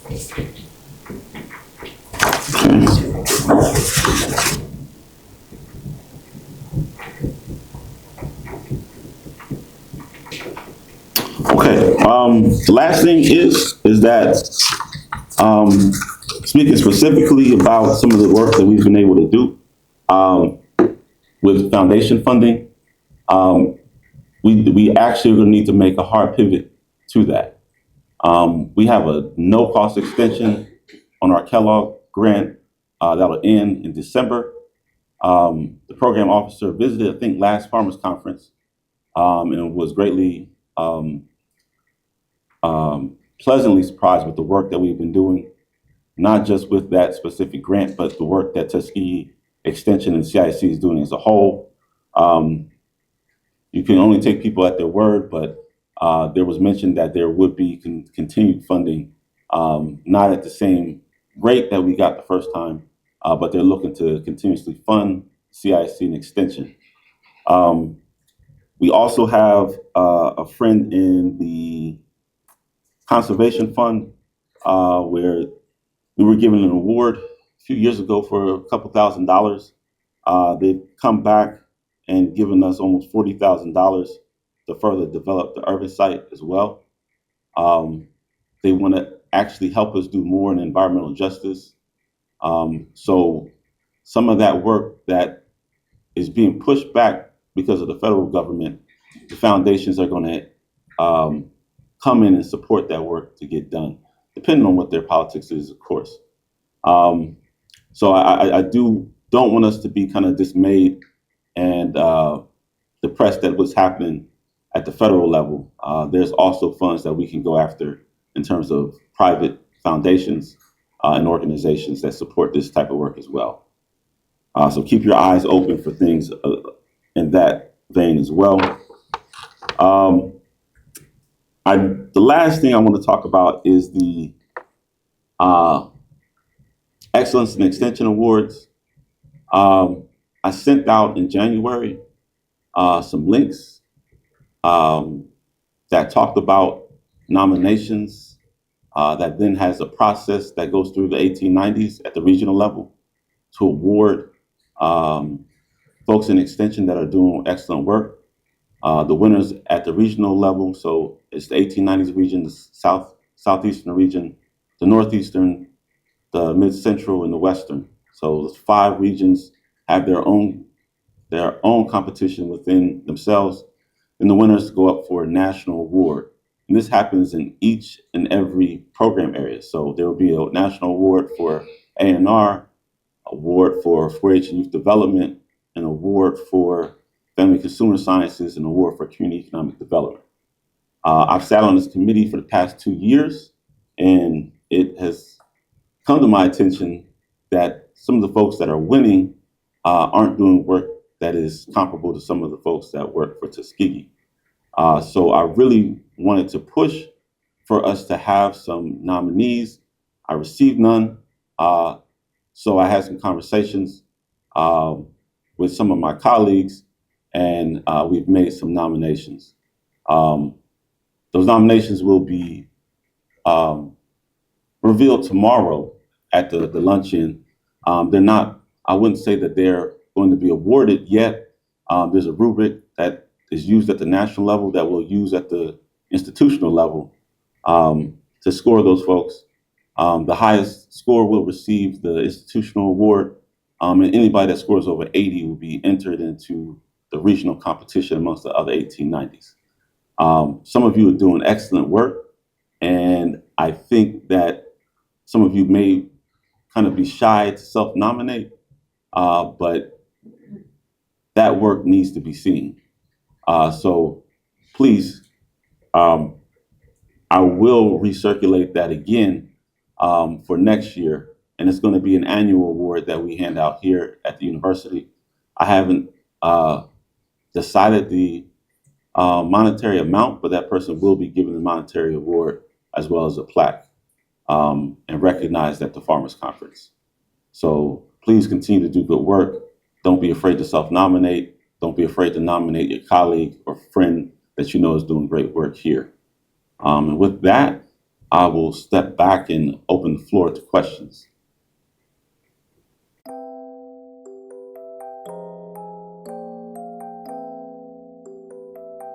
Okay. The last thing is that speaking specifically about some of the work that we've been able to do with foundation funding, we actually are going to need to make a hard pivot to that. We have a no-cost extension on our Kellogg grant that'll end in December. The program officer visited, I think, last Farmers Conference and was greatly pleasantly surprised with the work that we've been doing, not just with that specific grant, but the work that Tuskegee Extension and CIC is doing as a whole. You can only take people at their word, but there was mention that there would be continued funding, not at the same rate that we got the first time, but they're looking to continuously fund CIC and Extension. We also have a friend in the Conservation Fund where we were given an award a few years ago for a couple $1,000s. They've come back and given us almost $40,000 to further develop the urban site as well. They want to actually help us do more in environmental justice. So some of that work that is being pushed back because of the federal government, the foundations are going to come in and support that work to get done, depending on what their politics is, of course. So I don't want us to be kind of dismayed and depressed at what's happening at the federal level. There's also funds that we can go after in terms of private foundations and organizations that support this type of work as well. So keep your eyes open for things in that vein as well. The last thing I want to talk about is the Excellence in Extension Awards. I sent out in January some links that talked about nominations that then has a process that goes through the 1890s at the regional level to award folks in Extension that are doing excellent work. The winners at the regional level, so it's the 1890s region, the southeastern region, the northeastern, the mid-central, and the western. So those 5 regions have their own competition within themselves, and the winners go up for a national award. And this happens in each and every program area. So there will be a national award for A&R, award for 4-H and youth development, an award for family consumer sciences, and an award for community economic development. I've sat on this committee for the past 2 years, and it has come to my attention that some of the folks that are winning aren't doing work that is comparable to some of the folks that work for Tuskegee. So I really wanted to push for us to have some nominees. I received none. So I had some conversations with some of my colleagues, and we've made some nominations. Those nominations will be revealed tomorrow at the luncheon. They're not, I wouldn't say that they're going to be awarded yet. There's a rubric that is used at the national level that we'll use at the institutional level to score those folks. The highest score will receive the institutional award, and anybody that scores over 80 will be entered into the regional competition amongst the other 1890s. Some of you are doing excellent work, and I think that some of you may kind of be shy to self-nominate, but that work needs to be seen. So please, I will recirculate that again for next year, and it's going to be an annual award that we hand out here at the university. I haven't decided the monetary amount, but that person will be given the monetary award as well as a plaque and recognized at the Farmers Conference. So please continue to do good work. Don't be afraid to self-nominate. Don't be afraid to nominate your colleague or friend that you know is doing great work here. And with that, I will step back and open the floor to questions.